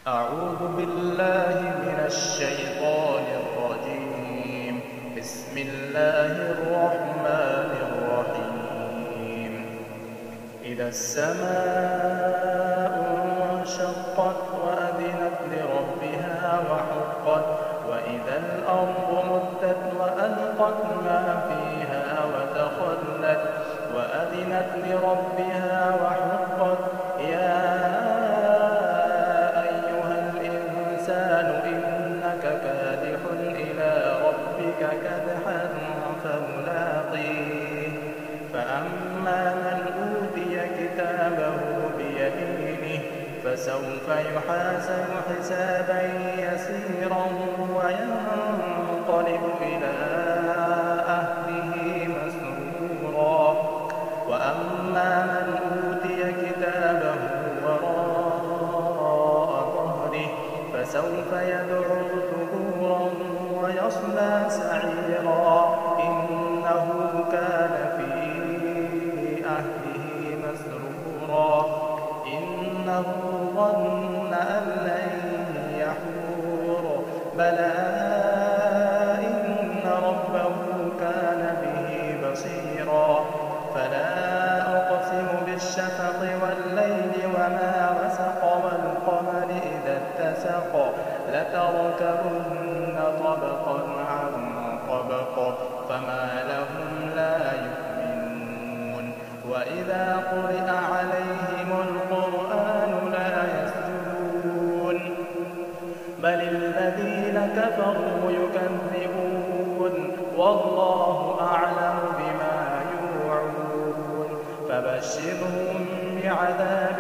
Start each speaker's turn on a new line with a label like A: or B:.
A: أعوذ بالله من الشيطان الرجيم. بسم الله الرحمن الرحيم. إذا السماء انشقت وأذنت لربها وحقت وإذا الأرض مدت وألقت ما فيها وتخلت وأذنت لربها وحقت يا إنك كادح إلى ربك كدحا فملاقيه فأما من أوتي كتابه بيمينه فسوف يحاسب حسابا يسيرا وينقلب إلى أهله مسرورا وأما من أوتي كتابه فسوف يدعو ثبورا ويصلى سعيرا إنه كان في أهله مسرورا إنه ظن أن لن يحور بلى إن ربه كان به بصيرا فلا أقسم بالشفق والليل وما وسق والقمر إذا اتسق لتركبن طبقا عن طبق فما لهم لا يؤمنون وإذا قرئ عليهم القرآن لا يسجدون بل الذين كفروا يكذبون والله أعلم بما يوعون فبشرهم بعذاب